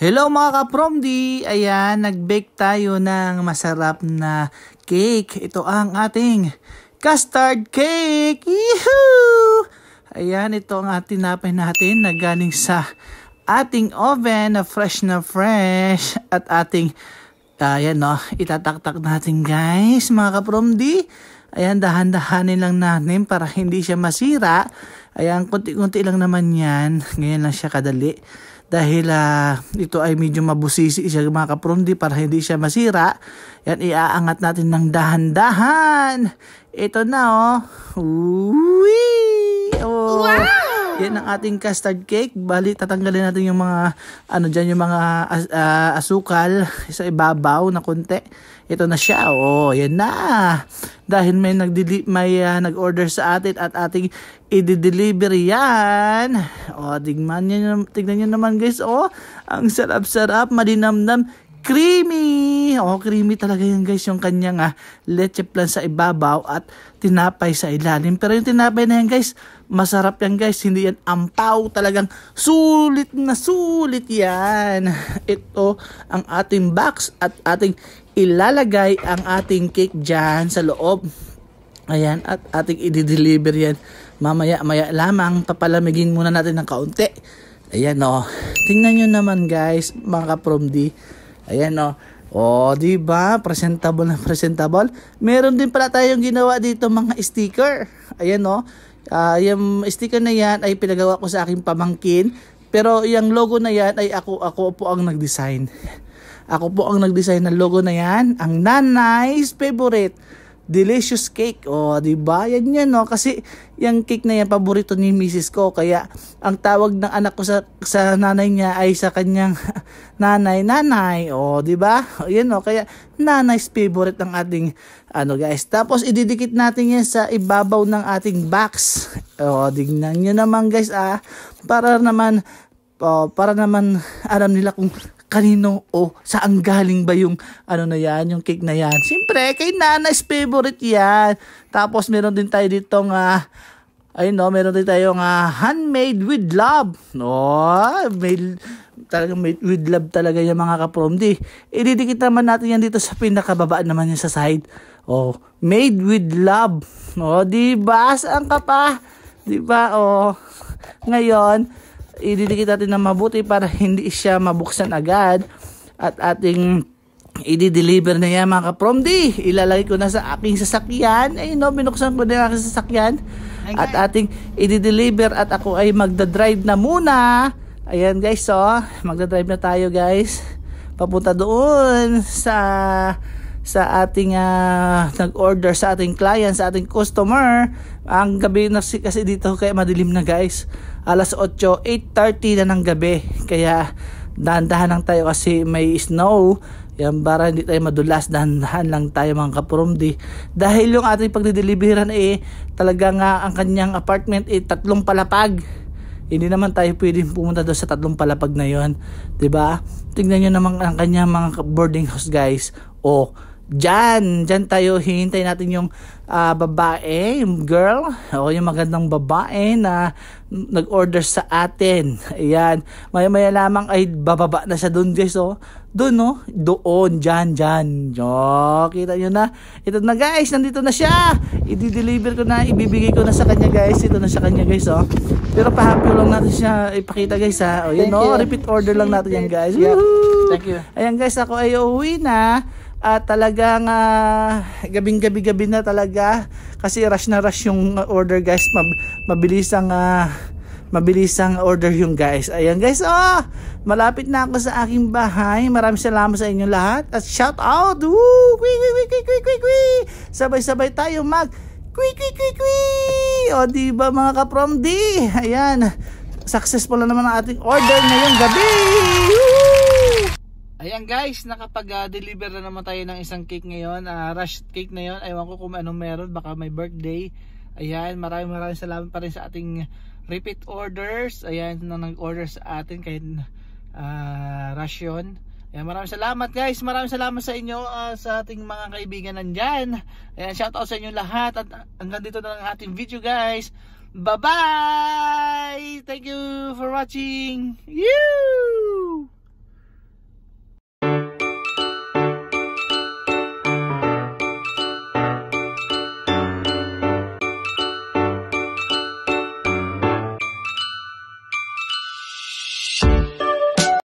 Hello mga ka-Promdi! Ayan, nag-bake tayo ng masarap na cake. Ito ang ating custard cake! Yehoo! Ayan, ito ang ating tinapay natin na galing sa ating oven na fresh. At ating, ayan no, itataktak natin guys mga ka-Promdi. Ayan, dahan-dahanin lang natin para hindi siya masira. Ayan, kunti-kunti lang naman yan. Ngayon lang siya kadali. Dahil ito ay medyo mabusisi siya mga ka-Promdi para hindi siya masira. Yan, iaangat natin ng dahan-dahan. Ito na oh. Uwi! Oh. Wow! Yan ang ating custard cake. Bali, tatanggalin natin yung mga yung mga asukal sa ibabaw na konti. Ito na siya. Oh, yan na. Dahil may nag-order sa atin at ating i-deliver yan. Oh, tignan nyo naman guys. Oh, ang sarap-sarap, malinamnam, creamy. Oh, creamy talaga yan guys. Yung kanyang leche plan sa ibabaw at tinapay sa ilalim. Pero yung tinapay na yan guys, masarap yan guys. Hindi yan ampaw. Talagang sulit na sulit yan. Ito ang ating box at ating ilalagay ang ating cake dyan sa loob. Ayan, at ating i-deliver yan. Mamaya-maya lamang, papalamigin muna natin ng kaunti. Ayan o. Tingnan nyo naman guys, mga ka-Promdi. Ayan o. O, diba? Presentable na presentable. Meron din pala tayong ginawa dito mga sticker. Ayan o. Yung sticker na yan ay pinagawa ko sa aking pamangkin. Pero yung logo na yan ay ako po ang nag-design. Ako po ang nag-design ng logo na yan. Ang nanay's favorite. Delicious cake. O, diba? Yan yan, no? Kasi yung cake na yan, paborito ni Mrs. ko. Kaya, ang tawag ng anak ko sa nanay niya ay sa kanyang nanay. O, diba? Yan, no? Kaya, nanay's favorite ng ating, guys. Tapos, ididikit natin yan sa ibabaw ng ating box. O, dignan nyo naman, guys, Para naman, alam nila kung kanino o saan galing ba yung na yan, yung cake na yan. Siyempre, kay Nana's favorite yan. Tapos meron din tayo ditong meron din tayong handmade with love. Made with love talaga yung mga ka-Promdi. Ididikit naman natin yan dito sa pinakababaan naman yan sa side. Made with love. Diba? Saan ka pa? Diba? Ngayon, ididikit natin na mabuti para hindi siya mabuksan agad at ating i-deliver na yan mga ka-Promdi. Ilalagay ko na sa aking sasakyan. Binuksan ko na yung aking sasakyan at ating i-deliver at ako ay magdadrive na muna. Ayan guys, magdadrive na tayo guys papunta doon sa ating nag-order sa ating client, sa ating customer. Ang gabi na kasi dito kaya madilim na guys. Alas 8, 8:30 na ng gabi. Kaya dahan-dahan lang tayo kasi may snow. Yan, para hindi tayo madulas, dahan-dahan lang tayo mga ka-Promdi. Dahil yung ating pagdideliveran talagang ang kanyang apartment 3 palapag. Hindi naman tayo pwedeng pumunta doon sa 3 palapag na yon, 'di ba? Tingnan niyo naman ang kanyang mga boarding house guys. Diyan tayo, hihintay natin yung babae, yung girl, yung magandang babae na nag-order sa atin. Ayan, maya-maya lamang ay bababa na siya doon guys. Doon, dyan. Kita nyo na. Ito na guys, nandito na siya. I-deliver ko na, ibibigay ko na sa kanya guys. Ito na sa kanya guys. Pero pahappy lang natin siya ipakita guys. Repeat order lang natin yan guys. Yep. Thank you. Ayan guys, ako ay uuwi na. At talagang gabing-gabi na talaga kasi rush na rush yung order guys. Mabilis ang order yung guys. Ayan guys, malapit na ako sa aking bahay. Maraming salamat sa inyong lahat at shout out. Sabay-sabay tayo mag diba mga ka-Promdi? Ayan, successful na naman ang ating order ngayong gabi. Ayan guys, nakapag-deliver na naman tayo ng isang cake ngayon. Rush cake na yun. Ewan ko kung anong meron. Baka may birthday. Ayan, maraming salamat pa rin sa ating repeat orders. Ayan, na nag-order sa atin kahit rush yun. Ayan, maraming salamat guys. Maraming salamat sa inyo, sa ating mga kaibigan nandyan. Ayan, shout out sa inyo lahat. At hanggang dito na lang ating video guys. Bye-bye! Thank you for watching. You!